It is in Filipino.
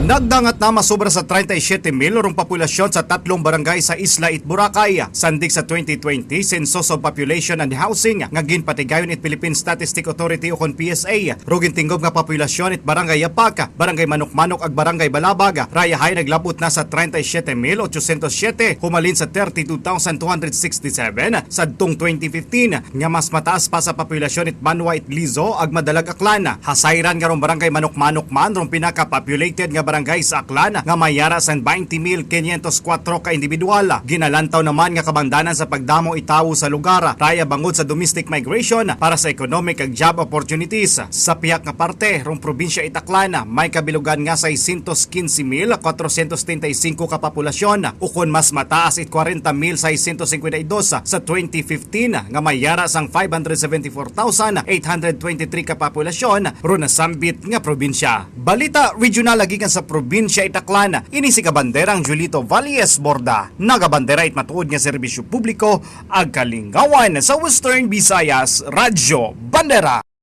Nagdangat na masobra sa 37,000 rong populasyon sa tatlong barangay sa Isla Boracay. Sandig sa 2020 Census of Population and Housing nga ginpatigayon it Philippine Statistic Authority o kon PSA. Rugin tingob nga populasyon it Barangay Yapak, Barangay Manok-Manok ag Barangay Balabag. Rayahay naglabot na sa 37,807 humalin sa 32,267 sadtong 2015 nga mas mataas pa sa populasyon it Manwa it Lizo ag Madalag Aklan. Hasayran nga rong Barangay Manok-Manok man rong pinaka-populated nga barangay sa Aklan nga mayara sa 20,504 ka individual. Ginalantaw naman nga kabandanan sa pagdamo itawo sa lugar raya bangod sa domestic migration para sa economic ag job opportunities. Sa piyak nga parte rong probinsya Itaklan may kabilugan nga 615,435 ka populasyon ukon mas mataas it 40,652 sa 2015 nga mayara sang 574,823 ka populasyon ro nasambit nga probinsya. Balita regional lagi sa probinsya Itaklan, ini si kabanderang Julito Valles Borda. Nagabandera it matuod nga serbisyo publiko ag kalingawan sa Western Visayas Radyo Bandera.